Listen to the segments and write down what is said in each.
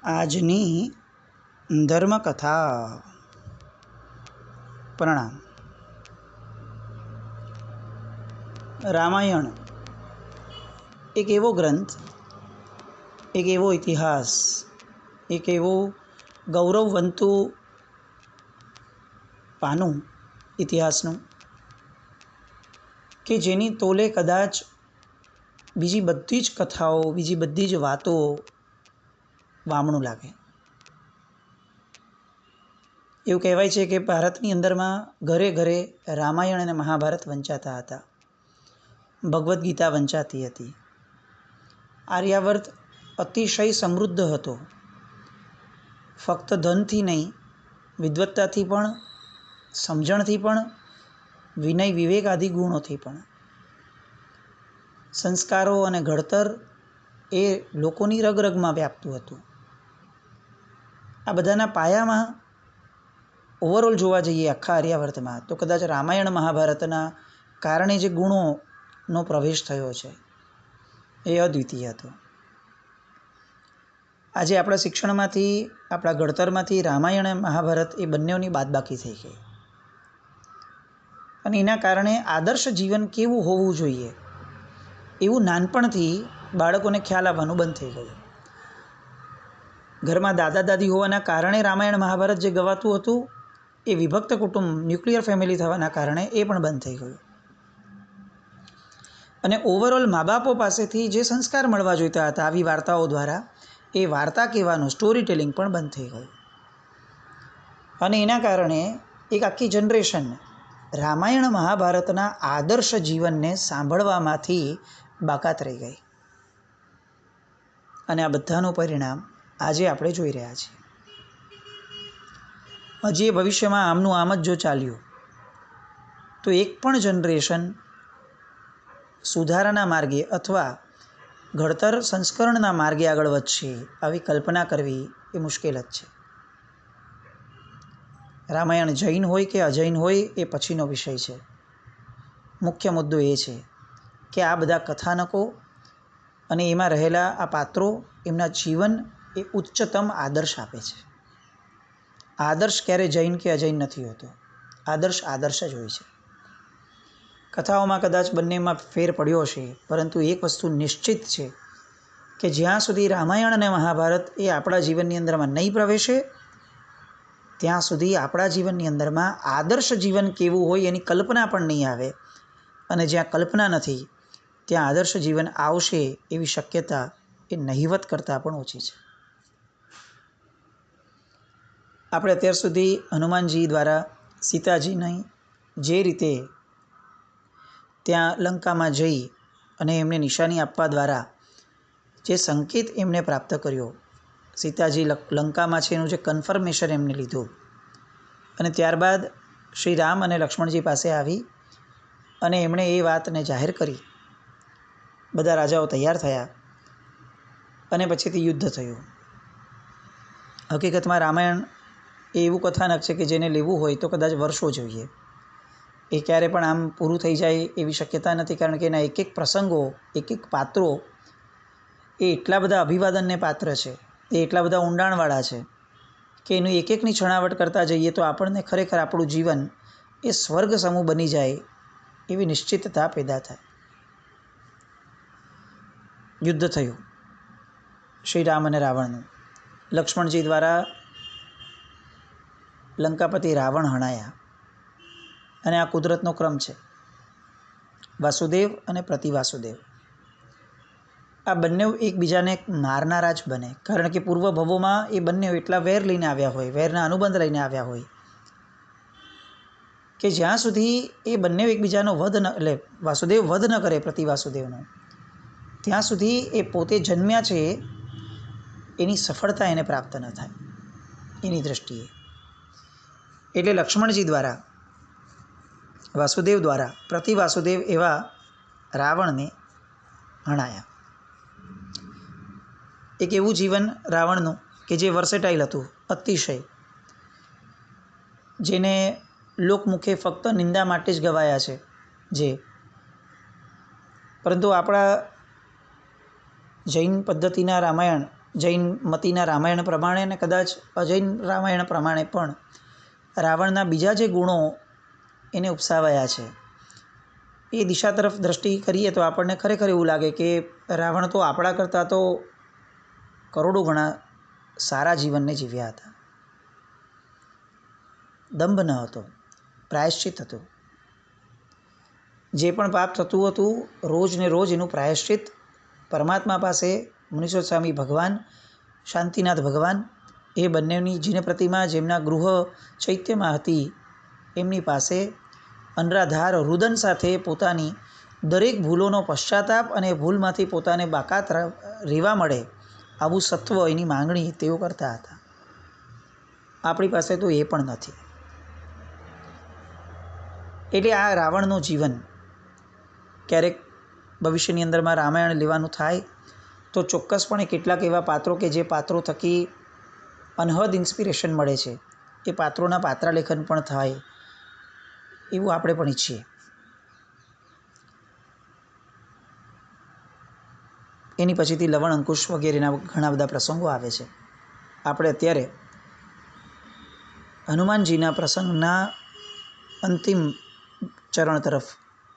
આજની ધર્મકથા. પ્રણામ. રામાયણ એક એવો ગ્રંથ, એક એવો ઇતિહાસ, એક એવો ગૌરવવંતું પાનું ઇતિહાસનું કે જેની તોલે કદાચ બીજી બધી જ કથાઓ, બીજી બધી જ વાતો વામણું લાગે. એવું કહેવાય છે કે ભારતની અંદરમાં ઘરે ઘરે રામાયણ અને મહાભારત વંચાતા હતા, ભગવદ્ ગીતા વંચાતી હતી. આર્યાવર્ત અતિશય સમૃદ્ધ હતો, ફક્ત ધનથી નહીં, વિદ્વત્તાથી પણ, સમજણથી પણ, વિનય વિવેક આદિ ગુણોથી પણ. સંસ્કારો અને ઘડતર એ લોકોની રગરગમાં વ્યાપતું હતું. આ બધાના પાયામાં ઓવરઓલ જોવા જઈએ આખા આર્યાવર્તમાં તો કદાચ રામાયણ મહાભારતના કારણે જે ગુણોનો પ્રવેશ થયો છે એ અદ્વિતીય હતો. આજે આપણા શિક્ષણમાંથી, આપણા ઘડતરમાંથી રામાયણ અને મહાભારત એ બંનેની બાદબાકી થઈ ગઈ, અને એના કારણે આદર્શ જીવન કેવું હોવું જોઈએ એવું નાનપણથી બાળકોને ખ્યાલ આવવાનું બંધ થઈ ગયું. ઘરમાં દાદા દાદી હોવાના કારણે રામાયણ મહાભારત જે ગવાતું હતું એ વિભક્ત કુટુંબ, ન્યુક્લિયર ફેમિલી થવાના કારણે એ પણ બંધ થઈ ગયું. અને ઓવરઓલ મા બાપો પાસેથી જે સંસ્કાર મળવા જોઈતા હતા આવી વાર્તાઓ દ્વારા, એ વાર્તા કહેવાનું, સ્ટોરી ટેલિંગ પણ બંધ થઈ ગયું. અને એના કારણે એક આખી જનરેશન રામાયણ મહાભારતના આદર્શ જીવનને સાંભળવામાંથી બાકાત રહી ગઈ. અને આ બધાનું પરિણામ આજે આપણે જોઈ રહ્યા છીએ. હજી એ ભવિષ્યમાં આમનું આમ જ જો ચાલ્યું તો એક પણ જનરેશન સુધારાના માર્ગે અથવા ઘડતર સંસ્કરણના માર્ગે આગળ વધશે આવી કલ્પના કરવી એ મુશ્કેલ જ છે. રામાયણ જૈન હોય કે અજૈન હોય એ પછીનો વિષય છે. મુખ્ય મુદ્દો એ છે કે આ બધા કથાનકો અને એમાં રહેલા આ પાત્રો, એમના જીવન એ ઉચ્ચતમ આદર્શ આપે છે. આદર્શ ક્યારે જૈન કે અજૈન નથી હોતો, આદર્શ આદર્શ જ હોય છે. કથાઓમાં કદાચ બંનેમાં ફેર પડ્યો હશે, પરંતુ એક વસ્તુ નિશ્ચિત છે કે જ્યાં સુધી રામાયણ અને મહાભારત એ આપણા જીવનની અંદરમાં નહીં પ્રવેશે ત્યાં સુધી આપણા જીવનની અંદરમાં આદર્શ જીવન કેવું હોય એની કલ્પના પણ નહીં આવે. અને જ્યાં કલ્પના નથી ત્યાં આદર્શ જીવન આવશે એવી શક્યતા એ નહિવત કરતાં પણ ઓછી છે. આપણે અત્યાર સુધી હનુમાનજી દ્વારા સીતાજીની જે રીતે ત્યાં લંકામાં જઈ અને એમને નિશાની આપવા દ્વારા જે સંકેત એમને પ્રાપ્ત કર્યો, સીતાજી લંકામાં છે એનું જે કન્ફર્મેશન એમને લીધું, અને ત્યારબાદ શ્રી રામ અને લક્ષ્મણજી પાસે આવી અને એમણે એ વાતને જાહેર કરી. બધા રાજાઓ તૈયાર થયા અને પછીથી યુદ્ધ થયું. હકીકતમાં રામાયણ એ એવું કથાનક છે કે જેને લેવું હોય તો કદાચ વર્ષો જોઈએ. એ ક્યારે પણ આમ પૂરું થઈ જાય એવી શક્યતા નથી, કારણ કે એના એક એક પ્રસંગો, એક એક પાત્રો એ એટલા બધા અભિવાદનને પાત્ર છે, એ એટલા બધા ઊંડાણવાળા છે કે એનું એક એકની છણાવટ કરતાં જઈએ તો આપણને ખરેખર આપણું જીવન એ સ્વર્ગ સમૂહ બની જાય એવી નિશ્ચિતતા પેદા થાય. યુદ્ધ થયું શ્રી રામ અને રાવણનું. લક્ષ્મણજી દ્વારા લંકાપતિ રાવણ હણાયા. અને આ કુદરતનો ક્રમ છે. વાસુદેવ અને પ્રતિવાસુદેવ આ બંને એકબીજાને મારનારા જ બને, કારણ કે પૂર્વ ભવોમાં એ બંને એટલા વેર લઈને આવ્યા હોય, વેરના અનુબંધ લઈને આવ્યા હોય કે જ્યાં સુધી એ બંને એકબીજાનો વધ ન, એટલે વાસુદેવ વધ ન કરે પ્રતિવાસુદેવનો, ત્યાં સુધી એ પોતે જન્મ્યા છે એની સફળતા એને પ્રાપ્ત ન થાય એની દૃષ્ટિએ. એટલે લક્ષ્મણજી દ્વારા, વાસુદેવ દ્વારા પ્રતિવાસુદેવ એવા રાવણને હણાયા. એક એવું જીવન રાવણનું કે જે વર્સેટાઇલ હતું અતિશય, જેને લોકમુખે ફક્ત નિંદા માટે જ ગવાયા છે. પરંતુ આપણા જૈન પદ્ધતિના રામાયણ જૈન મતીના રામાયણ પ્રમાણે અને કદાચ અજૈન રામાયણ પ્રમાણે પણ રાવણના બીજા જે ગુણો એને ઉપસાવાયા છે એ દિશા તરફ દ્રષ્ટિ કરીએ તો આપણને ખરેખર એવું લાગે કે રાવણ તો આપણા કરતાં તો કરોડો ગણા સારા જીવનને જીવ્યા હતા. દંભ ન હતો, પ્રાયશ્ચિત હતું. જે પણ પાપ થતું હતું રોજ ને રોજ એનું પ્રાયશ્ચિત પરમાત્મા પાસે મુનીશ્વર સ્વામી ભગવાન, શાંતિનાથ ભગવાન એ બંનેની જીન પ્રતિમા જેમના ગૃહ ચૈત્યમાં હતી એમની પાસે અનરાધાર રુદન સાથે પોતાની દરેક ભૂલોનો પશ્ચાતાપ અને ભૂલમાંથી પોતાને બાકાત રહેવા મળે આવું સત્વ એની માંગણી તેઓ કરતા હતા. આપણી પાસે તો એ પણ નથી. એટલે આ રાવણનું જીવન ક્યારેક ભવિષ્યની અંદરમાં રામાયણ લેવાનું થાય તો ચોક્કસપણે કેટલાક એવા પાત્રો કે જે પાત્રો થકી અનહદ ઇન્સ્પિરેશન મળે છે એ પાત્રોના પાત્રાલેખન પણ થાય એવું આપણે પણ ઈચ્છીએ. એની પછીથી લવણ અંકુશ વગેરેના ઘણા બધા પ્રસંગો આવે છે. આપણે અત્યારે હનુમાનજીના પ્રસંગના અંતિમ ચરણ તરફ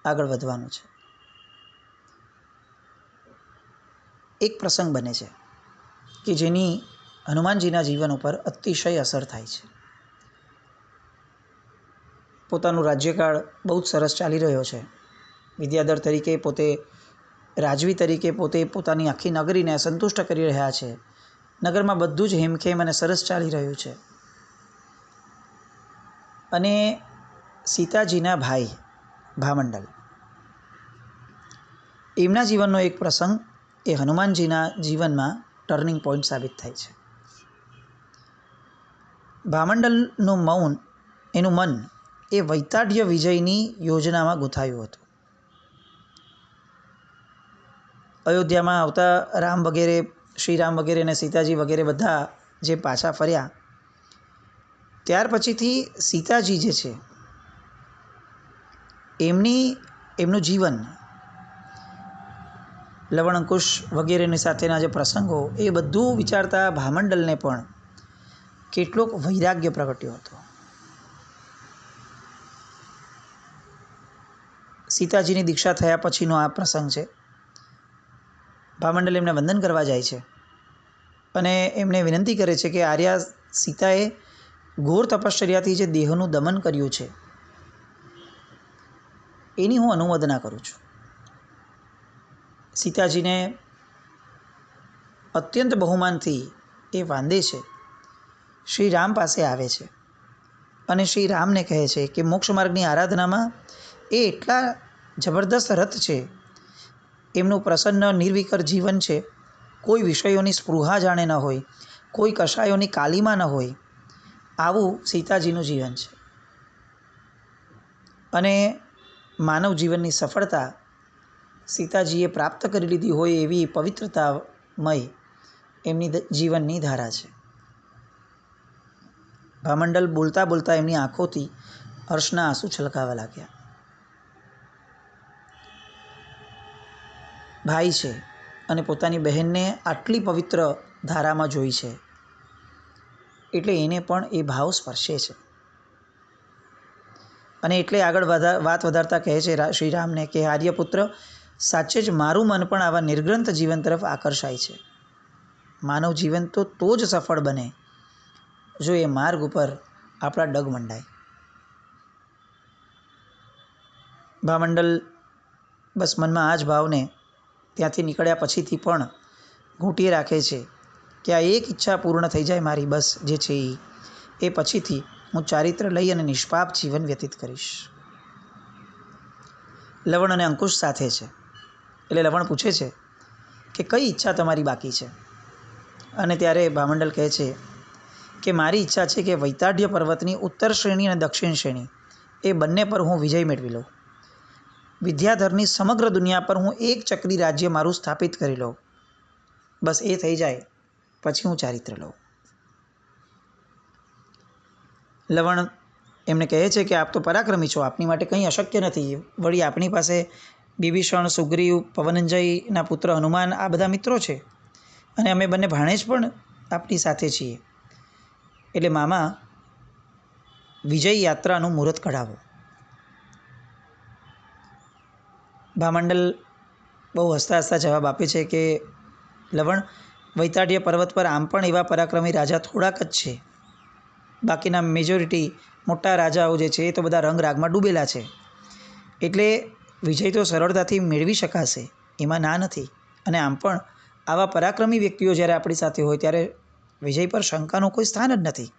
આગળ વધવાનું છે. એક પ્રસંગ બને છે કે જેની હનુમાનજીના જીવન ઉપર અતિશય અસર થાય છે. પોતાનું રાજ્યકાળ બહુ જ સરસ ચાલી રહ્યો છે. વિદ્યાધર તરીકે પોતે રાજવી તરીકે પોતે પોતાની આખી નગરીને સંતુષ્ટ કરી રહ્યા છે. નગરમાં બધું જ હેમખેમ અને સરસ ચાલી રહ્યું છે. અને સીતાજીના ભાઈ ભામંડલ એમના જીવનનો એક પ્રસંગ એ હનુમાનજીના જીવનમાં ટર્નિંગ પોઈન્ટ સાબિત થાય છે. ભામંડલનું મૌન, એનું મન એ વૈતાઢ્ય વિજયની યોજનામાં ગૂંથાયું હતું. અયોધ્યામાં આવતા રામ વગેરે, શ્રીરામ વગેરે અને સીતાજી વગેરે બધા જે પાછા ફર્યા ત્યાર પછીથી સીતાજી જે છે એમનું જીવન લવણ અંકુશ વગેરેની સાથેના જે પ્રસંગો એ બધું વિચારતા ભામંડલને પણ કેટલોક વૈરાગ્ય પ્રગટ્યો હતો. સીતાજીની દીક્ષા થયા પછીનો આ પ્રસંગ છે. ભામંડલ એમને વંદન કરવા જાય છે અને એમને વિનંતી કરે છે કે આર્યા સીતાએ ઘોર તપશ્ચર્યાથી જે દેહનું દમન કર્યું છે એની હું અનુમોદના કરું છું. સીતાજીને અત્યંત બહુમાનથી એ વાંદે છે, શ્રી રામ પાસે આવે છે અને શ્રી રામને કહે છે કે મોક્ષ માર્ગની આરાધનામાં એ એટલા જબરદસ્ત રથ છે, એમનું પ્રસન્ન નિર્વિકર જીવન છે, કોઈ વિષયોની સ્પૃહા જાણે ન હોય, કોઈ કશાયોની કાલીમાં ન હોય, આવું સીતાજીનું જીવન છે. અને માનવ જીવનની સફળતા સીતાજીએ પ્રાપ્ત કરી લીધી હોય એવી પવિત્રતામય એમની જીવનની ધારા છે. ભામંડલ બોલતા બોલતા એમની આંખોથી હર્ષના આંસુ છલકાવા લાગ્યા. ભાઈ છે અને પોતાની બહેનને આટલી પવિત્ર ધારામાં જોઈ છે એટલે એને પણ એ ભાવ સ્પર્શે છે. અને એટલે આગળ વાત વધારતા કહે છે શ્રી રામને કે આર્યપુત્ર, સાચે જ મારું મન પણ આવા નિર્ગ્રંથ જીવન તરફ આકર્ષાય છે. માનવ જીવન તો જ સફળ બને જો એ માર્ગ ઉપર આપણા ડગ મંડાય. ભામંડલ બસ મનમાં આ જ ભાવને ત્યાંથી નીકળ્યા પછીથી પણ ઘૂંટીએ રાખે છે કે આ એક ઈચ્છા પૂર્ણ થઈ જાય મારી, બસ જે છે એ પછીથી હું ચારિત્ર લઈ અને નિષ્પાપ જીવન વ્યતીત કરીશ. લવણ અને અંકુશ સાથે છે એટલે લવણ પૂછે છે કે કઈ ઈચ્છા તમારી બાકી છે? અને ત્યારે ભામંડલ કહે છે કે મારી ઈચ્છા છે કે વૈતાઢ્ય પર્વતની ઉત્તર શ્રેણી અને દક્ષિણ શ્રેણી એ બંને પર હું વિજય મેળવી લઉં. વિદ્યાધરની સમગ્ર દુનિયા પર હું એક ચક્રી રાજ્ય મારું સ્થાપિત કરી લઉં. બસ એ થઈ જાય પછી હું ચારિત્ર લઉં. લવણ એમને કહે છે કે આપ તો પરાક્રમી છો, આપની માટે કંઈ અશક્ય નથી. વળી આપણી પાસે બિભીષણ, સુગ્રીવ, પવનંજયના પુત્ર હનુમાન આ બધા મિત્રો છે. અને અમે બંને ભાણેજ પણ આપણી સાથે છીએ. એટલે મામા વિજય યાત્રાનું મુહૂર્ત કઢાવો. ભામંડલ બહુ હસતા હસતા જવાબ આપે છે કે લવણ, વૈતાઢ્ય પર્વત પર આમ પણ એવા પરાક્રમી રાજા થોડાક જ છે. બાકીના મેજોરિટી મોટા રાજાઓ જે છે એ તો બધા રંગરાગમાં ડૂબેલા છે. એટલે વિજય તો સરળતાથી મેળવી શકાશે, એમાં ના નથી. અને આમ પણ આવા પરાક્રમી વ્યક્તિઓ જ્યારે આપણી સાથે હોય ત્યારે વિજય પર શંકાનું કોઈ સ્થાન જ નથી.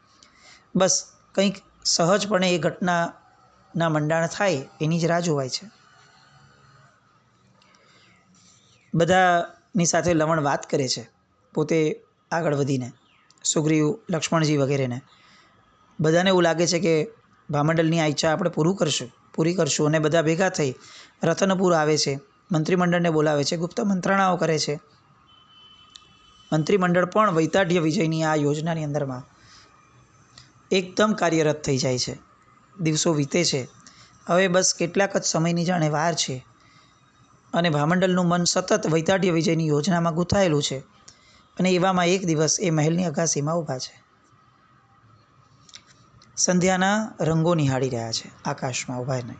બસ કંઈક સહજપણે એ ઘટનાના મંડાણ થાય એની જ રાહ જોવાય છે. બધાની સાથે લવણ વાત કરે છે, પોતે આગળ વધીને, સુગ્રીવ, લક્ષ્મણજી વગેરેને. બધાને એવું લાગે છે કે ભામંડલની આ ઈચ્છા આપણે પૂરી કરશું. અને બધા ભેગા થઈ રતનપુર આવે છે, મંત્રીમંડળને બોલાવે છે, ગુપ્ત મંત્રણાઓ કરે છે. મંત્રીમંડળ પણ વૈતાઢ્ય વિજયની આ યોજનાની અંદરમાં એકદમ કાર્યરત થઈ જાય છે. દિવસો વીતે છે. હવે બસ કેટલાક જ સમયની જાણે વાર છે અને ભામંડલનું મન સતત વૈતાઢ્ય વિજયની યોજનામાં ગૂંથાયેલું છે. અને એવામાં એક દિવસ એ મહેલની અગાસીમાં ઊભા છે. સંધ્યાના રંગો નિહાળી રહ્યા છે આકાશમાં ઊભાને.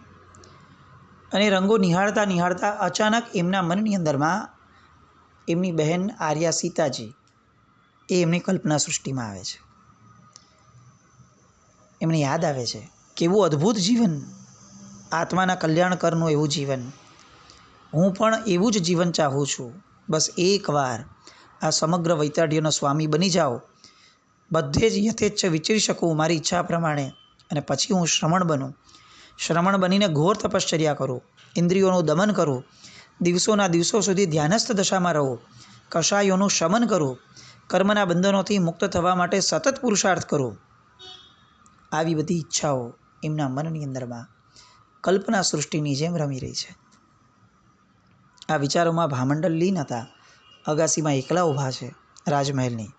અને રંગો નિહાળતા નિહાળતા અચાનક એમના મનની અંદરમાં એમની બહેન આર્યા સીતાજી એ એમની કલ્પના સૃષ્ટિમાં આવે છે. એમને યાદ આવે છે કેવું અદ્ભુત જીવન, આત્માના કલ્યાણ કરનું એવું જીવન. હું પણ એવું જ જીવન ચાહું છું. બસ એકવાર આ સમગ્ર વૈતાઢ્યનો સ્વામી બની જાઓ, બધે જ યથેચ્છ વિચરી શકું મારી ઈચ્છા પ્રમાણે, અને પછી હું શ્રમણ બનું. શ્રમણ બનીને ઘોર તપશ્ચર્યા કરું, ઇન્દ્રિયોનું દમન કરું, દિવસોના દિવસો સુધી ધ્યાનસ્થ દશામાં રહું, કષાયોનું શમન કરું, કર્મના બંધનોથી મુક્ત થવા માટે સતત પુરુષાર્થ કરું. આવી બધી ઈચ્છાઓ એમના મનની અંદરમાં કલ્પના સૃષ્ટિની જેમ રમી રહી છે. આ વિચારોમાં ભામંડલ લીન હતા. અગાસીમાં એકલા ઊભા છે રાજમહેલની.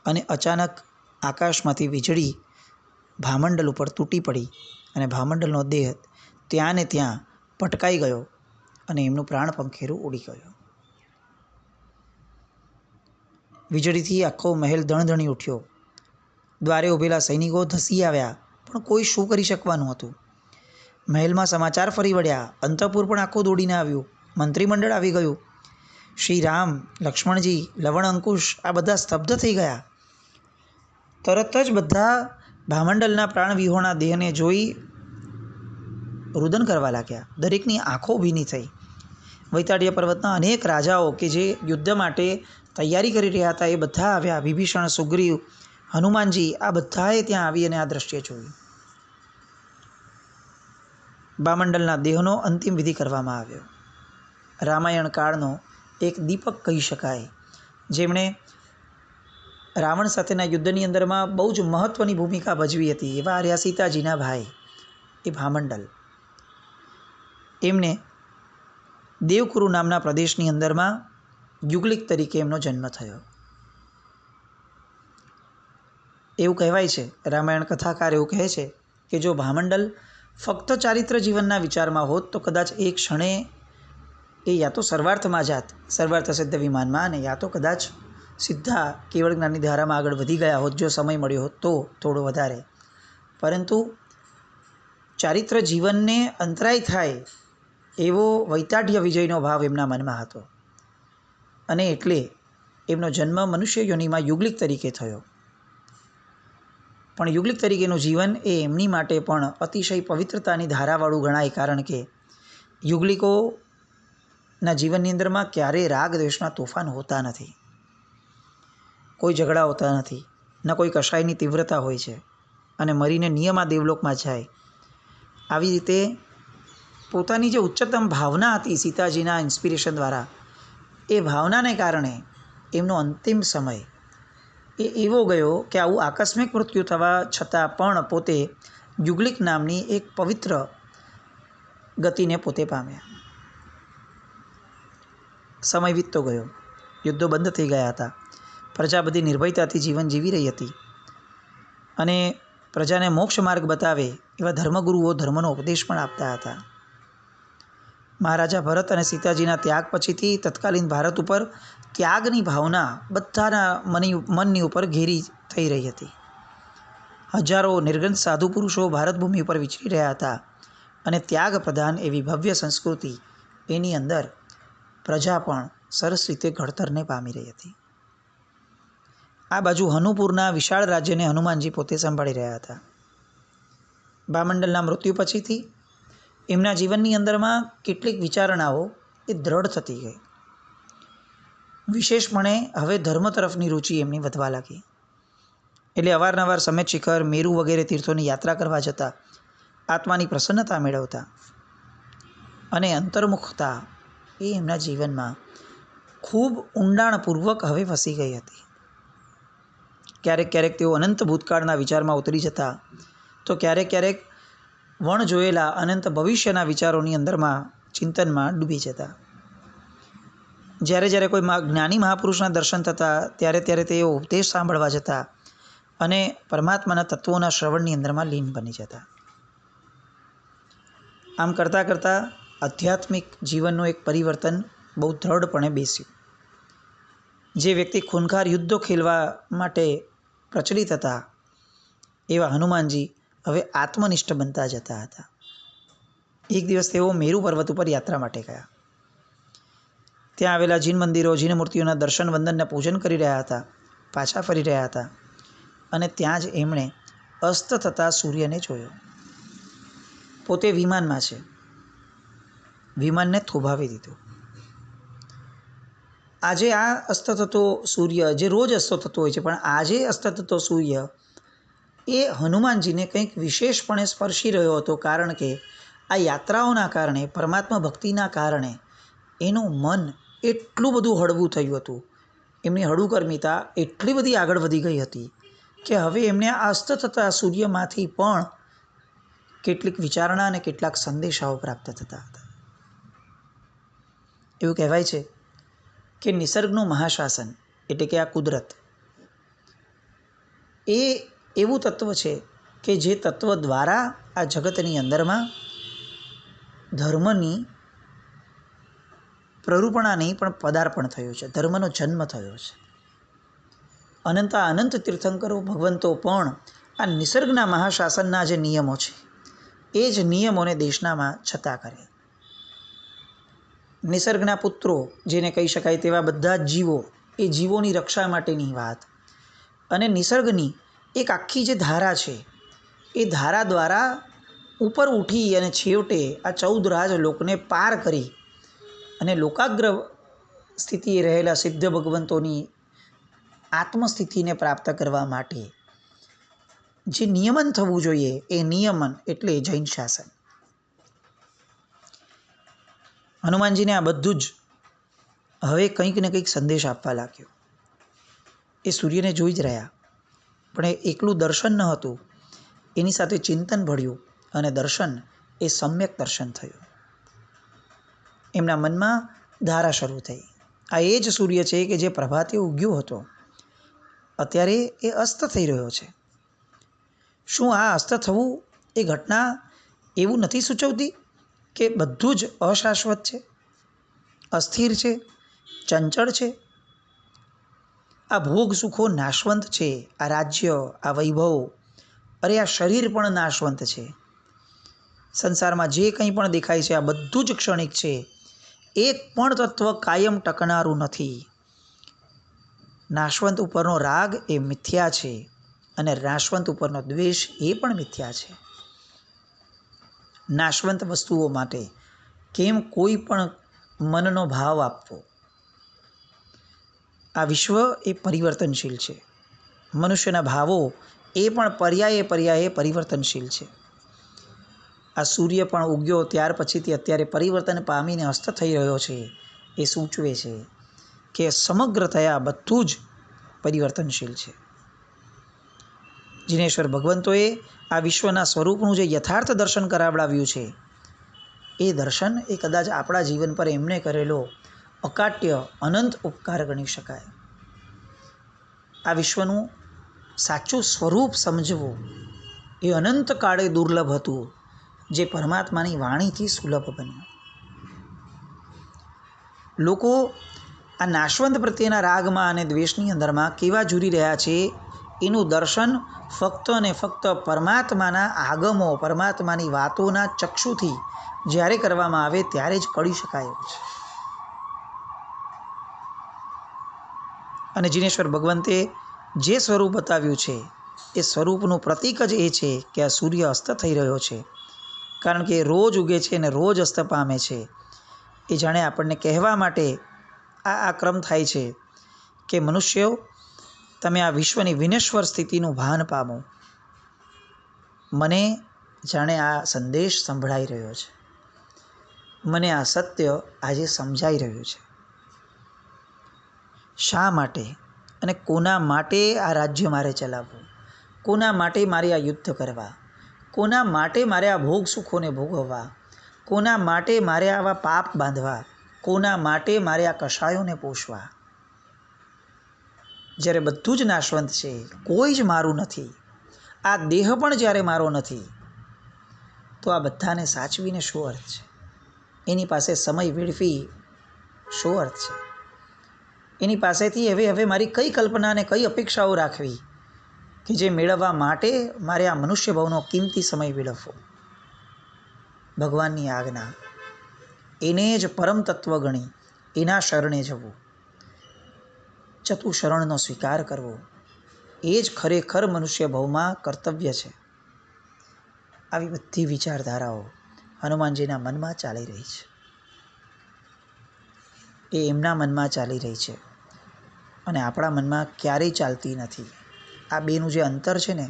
અને અચાનક આકાશમાંથી વીજળી ભામંડલ ઉપર તૂટી પડી અને ભામંડલનો દેહ ત્યાં ને ત્યાં પટકાઈ ગયો અને એમનું પ્રાણ પંખેરું ઉડી ગયું. વીજળીથી આખો મહેલ ધણધણી ઉઠ્યો. દ્વારે ઊભેલા સૈનિકો ધસી આવ્યા, પણ કોઈ શું કરી શકવાનું હતું. મહેલમાં સમાચાર ફરી વળ્યા, અંતઃપુર પણ આખું દોડીને આવ્યું, મંત્રીમંડળ આવી ગયું. શ્રી રામ, લક્ષ્મણજી, લવણ, અંકુશ આ બધા સ્તબ્ધ થઈ ગયા. તરત જ બધા ભામંડલના પ્રાણવિહોણા દેહને જોઈ રુદન કરવા લાગ્યા. દરેકની આંખો ભીની થઈ. વૈતાઢ્ય પર્વતના અનેક રાજાઓ કે જે યુદ્ધ માટે તૈયારી કરી રહ્યા હતા એ બધા આવ્યા. વિભીષણ, સુગ્રીવ, હનુમાનજી આ બધાએ ત્યાં આવી અને આ દ્રશ્ય જોયું. ભામંડલના દેહનો અંતિમ વિધિ કરવામાં આવ્યો. રામાયણ કાળનો એક દીપક કહી શકાય, જેમણે રાવણ સાથેના યુદ્ધની અંદરમાં બહુ જ મહત્ત્વની ભૂમિકા ભજવી હતી, એવા આર્યા સીતાજીના ભાઈ એ ભામંડલ. એમને દેવકુરુ નામના પ્રદેશની અંદરમાં યુગલિક તરીકે એમનો જન્મ થયો. એવું કહેવાય છે, રામાયણ કથાકાર એવું કહે છે કે જો ભામંડલ ફક્ત ચારિત્ર જીવનના વિચારમાં હોત તો કદાચ એ ક્ષણે એ યા તો સર્વાર્થમાં જાત, સર્વાર્થ સિદ્ધ વિમાનમાં, અને યા તો કદાચ સીધા કેવળ જ્ઞાનની ધારામાં આગળ વધી ગયા હોત, જો સમય મળ્યો હોત તો થોડો વધારે. પરંતુ ચારિત્ર જીવનને અંતરાય થાય એવો વૈતાઢ્ય વિજયનો ભાવ એમના મનમાં હતો. અને એટલે એમનો જન્મ મનુષ્ય યોનિમાં યુગલિક તરીકે થયો. પણ યુગલિક તરીકેનું જીવન એ એમની માટે પણ અતિશય પવિત્રતાની ધારાવાળું ગણાય, કારણ કે યુગલિકોના જીવનની અંદરમાં ક્યારેય રાગ દ્વેષના તોફાન હોતા નથી, કોઈ ઝઘડા હોતા નથી, ન કોઈ કશાયની તીવ્રતા હોય છે, અને મરીને નિયમા દેવલોકમાં જાય. આવી રીતે પોતાની જે ઉચ્ચતમ ભાવના હતી સીતાજીના ઇન્સ્પિરેશન દ્વારા, એ ભાવનાને કારણે એમનો અંતિમ સમય એ એવો ગયો કે આવું આકસ્મિક મૃત્યુ થવા છતાં પણ પોતે યુગલિક નામની એક પવિત્ર ગતિને પોતે પામ્યા. સમય વીતતો ગયો, યુદ્ધો બંધ થઈ ગયા હતા, પ્રજા બધી નિર્ભયતાથી જીવન જીવી રહી હતી. અને પ્રજાને મોક્ષ માર્ગ બતાવે એવા ધર્મગુરુઓ ધર્મનો ઉપદેશ પણ આપતા હતા. મહારાજા ભરત અને સીતાજીના ત્યાગ પછીથી તત્કાલીન ભારત ઉપર ત્યાગની ભાવના બધાના મનની ઉપર ઘેરી થઈ રહી હતી. હજારો નિર્ગંધ સાધુ પુરુષો ભારત ભૂમિ ઉપર વિચરી રહ્યા હતા અને ત્યાગ પ્રધાન એવી ભવ્ય સંસ્કૃતિ એની અંદર પ્રજા પણ સરસ રીતે ઘડતરને પામી રહી હતી. આ બાજુ હનુપુરના વિશાળ રાજ્યને હનુમાનજી પોતે સંભાળી રહ્યા હતા. ભામંડલના મૃત્યુ પછીથી એમના જીવનની અંદરમાં કેટલીક વિચારણાઓ એ દ્રઢ થતી ગઈ. વિશેષપણે હવે ધર્મ તરફની રુચિ એમની વધવા લાગી. એટલે અવારનવાર સમેત શિખર, મેરુ વગેરે તીર્થોની યાત્રા કરવા જતાં આત્માની પ્રસન્નતા મેળવતા અને અંતર્મુખતા એ એમના જીવનમાં ખૂબ ઊંડાણપૂર્વક હવે વસી ગઈ હતી. ક્યારેક ક્યારેક તેઓ અનંત ભૂતકાળના વિચારમાં ઉતરી જતા, તો ક્યારેક ક્યારેક વણ જોયેલા અનંત ભવિષ્યના વિચારોની અંદરમાં ચિંતનમાં ડૂબી જતા. જ્યારે જ્યારે કોઈ જ્ઞાની મહાપુરુષના દર્શન થતા ત્યારે તેઓ ઉપદેશ સાંભળવા જતા અને પરમાત્માના તત્વોના શ્રવણની અંદરમાં લીન બની જતા. આમ કરતાં કરતાં આધ્યાત્મિક જીવનનું એક પરિવર્તન બહુ દ્રઢપણે બેસ્યું. જે વ્યક્તિ ખૂનખાર યુદ્ધો ખેલવા માટે પ્રચલિત હતા એવા હનુમાનજી હવે આત્મનિષ્ઠ બનતા જતા હતા. એક દિવસ તેઓ મેરુ પર્વત ઉપર યાત્રા માટે ગયા. ત્યાં આવેલા જીન મંદિરો, જીન મૂર્તિઓના દર્શન, વંદનને પૂજન કરી રહ્યા હતા. પાછા ફરી રહ્યા હતા અને ત્યાં જ એમણે અસ્ત થતા સૂર્યને જોયો. પોતે વિમાનમાં છે, વિમાનને થોભાવી દીધું. આજે આ અસ્ત થતો સૂર્ય, જે રોજ અસ્ત થતો હોય છે, પણ આજે અસ્ત થતો સૂર્ય એ હનુમાનજીને કંઈક વિશેષપણે સ્પર્શી રહ્યો હતો. કારણ કે આ યાત્રાઓના કારણે, પરમાત્મા ભક્તિના કારણે એનું મન એટલું બધું હળવું થયું હતું. એમની હળુકર્મિતા એટલી બધી આગળ વધી ગઈ હતી કે હવે એમને આ અસ્ત થતા સૂર્યમાંથી પણ કેટલીક વિચારણા અને કેટલાક સંદેશાઓ પ્રાપ્ત થતા હતા. એવું કહેવાય છે કે નિસર્ગનું મહાશાસન એટલે કે આ કુદરત એ એવું તત્વ છે કે જે તત્વ દ્વારા આ જગતની અંદરમાં ધર્મની પ્રરૂપણા નહીં પણ પદાર્પણ થયું છે, ધર્મનો જન્મ થયો છે. અનંત તીર્થંકરો, ભગવંતો પણ આ નિસર્ગના મહાશાસનના જે નિયમો છે એ જ નિયમોને દેશનામાં છતા કરે. નિસર્ગના પુત્રો જેને કહી શકાય તેવા બધા જ જીવો, એ જીવોની રક્ષા માટેની વાત અને નિસર્ગની એક આખી જે ધારા છે એ ધારા દ્વારા ઉપર ઉઠી અને છેવટે આ 14 રાજલોકને પાર કરી અને લોકાગ્ર સ્થિતિએ રહેલા સિદ્ધ ભગવંતોની આત્મસ્થિતિને પ્રાપ્ત કરવા માટે જે નિયમન થવું જોઈએ એ નિયમન એટલે જૈન શાસન. હનુમાનજીને આ બધું જ હવે કંઈક ને કંઈક સંદેશ આપવા લાગ્યો. એ સૂર્યને જોઈ જ રહ્યા, પણ એ એકલું દર્શન ન હતું, એની સાથે ચિંતન ભળ્યું અને દર્શન એ સમ્યક દર્શન થયું. એમના મનમાં ધારા શરૂ થઈ. આ એ જ સૂર્ય છે કે જે પ્રભાતે ઉગ્યો હતો, અત્યારે એ અસ્ત થઈ રહ્યો છે. શું આ અસ્ત થવું એ ઘટના એવું નથી સૂચવતી કે બધું જ અશાશ્વત છે, અસ્થિર છે, ચંચળ છે? આ ભોગ સુખો નાશવંત છે, આ રાજ્ય, આ વૈભવ, અરે આ શરીર પણ નાશવંત છે. સંસારમાં જે કંઈ પણ દેખાય છે આ બધું જ ક્ષણિક છે. એક પણ તત્વ કાયમ ટકનારું નથી. નાશવંત ઉપરનો રાગ એ મિથ્યા છે અને નાશવંત ઉપરનો દ્વેષ એ પણ મિથ્યા છે. નાશવંત વસ્તુઓ માટે કેમ કોઈ પણ મનનો ભાવ આપવો? આ વિશ્વ એ પરિવર્તનશીલ છે. મનુષ્યના ભાવો એ પણ પર્યાયે પરિવર્તનશીલ છે. આ સૂર્ય પણ ઉગ્યો ત્યાર પછીથી અત્યારે પરિવર્તન પામીને અસ્ત થઈ રહ્યો છે. એ સૂચવે છે કે સમગ્રતયા બધું જ પરિવર્તનશીલ છે. જિનેશ્વર ભગવંતોએ આ વિશ્વના સ્વરૂપનું જે યથાર્થ દર્શન કરાવડાવ્યું છે એ દર્શન એ કદાચ આપણા જીવન પર એમણે કરેલો અકાટ્ય અનંત ઉપકાર ગણી શકાય. આ વિશ્વનું સાચું સ્વરૂપ સમજવું એ અનંત કાળે દુર્લભ હતું, જે પરમાત્માની વાણીથી સુલભ બન્યું. લોકો આ નાશવંત પ્રત્યેના રાગમાં અને દ્વેષની અંદરમાં કેવા ઝૂરી રહ્યા છે એનું દર્શન ફક્ત અને ફક્ત પરમાત્માના આગમો, પરમાત્માની વાતોના ચક્ષુથી જ્યારે કરવામાં આવે ત્યારે જ કરી શકાય એવું છે. અને જિનેશ્વર ભગવંતે જે સ્વરૂપ બતાવ્યું છે એ સ્વરૂપનું પ્રતીક જ એ છે કે આ સૂર્ય અસ્ત થઈ રહ્યો છે, કારણ કે રોજ ઉગે છે અને રોજ અસ્ત પામે છે. એ જાણે આપણને કહેવા માટે આ ક્રમ થાય છે કે મનુષ્યો, તમે આ વિશ્વની વિનશ્વર સ્થિતિનું ભાન પામો. મને જાણે આ સંદેશ સંભળાઈ રહ્યો છે, મને આ સત્ય આજે સમજાઈ રહ્યું છે. શા માટે અને કોના માટે આ રાજ્ય મારે ચલાવવું, કોના માટે મારે આ યુદ્ધ કરવા, કોના માટે મારે આ ભોગ સુખોને ભોગવવા, કોના માટે મારે આવા પાપ બાંધવા, કોના માટે મારે આ કષાયોને પોષવા. જ્યારે બધું જ નાશવંત છે, કોઈ જ મારું નથી, આ દેહ પણ જ્યારે મારો નથી, તો આ બધાને સાચવીને શું અર્થ છે? એની પાસે સમય વેડફી શું અર્થ છે? એની પાસેથી હવે મારી કઈ કલ્પના અને કઈ અપેક્ષાઓ રાખવી કે જે મેળવવા માટે મારે આ મનુષ્ય ભાવનો કિંમતી સમય વેડફવો? ભગવાનની આજ્ઞા, એને જ પરમ તત્વ ગણી એના શરણે જવું, ચતુશરણનો સ્વીકાર કરવો, એ જ ખરેખર મનુષ્ય ભાવમાં કર્તવ્ય છે. આવી બધી વિચારધારાઓ હનુમાનજીના મનમાં ચાલી રહી છે. એ એમના મનમાં ચાલી રહી છે અને આપણા મનમાં ક્યારેય ચાલતી નથી. આ બેનું જે અંતર છે ને,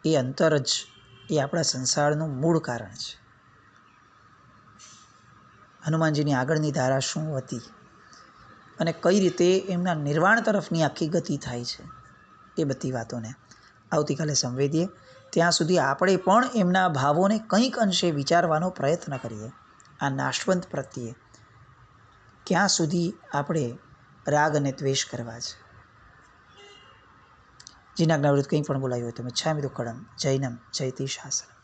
એ અંતર જ એ આપણા સંસારનું મૂળ કારણ છે. હનુમાનજીની આગળની ધારા શું હતી અને કઈ રીતે એમના નિર્વાણ તરફની આખી ગતિ થાય છે, એ બધી વાતોને આવતીકાલે સંવેદીએ. ત્યાં સુધી આપણે પણ એમના ભાવોને કંઈક અંશે વિચારવાનો પ્રયત્ન કરીએ. આ નાશવંત પ્રત્યે ક્યાં સુધી આપણે રાગ અને દ્વેષ કરવા છે? જીનાજ્ઞાવૃત્ત કંઈ પણ બોલાયું હોય તો મિચ્છામિ દુક્કડમ. જૈનમ જયતિ શાસનમ.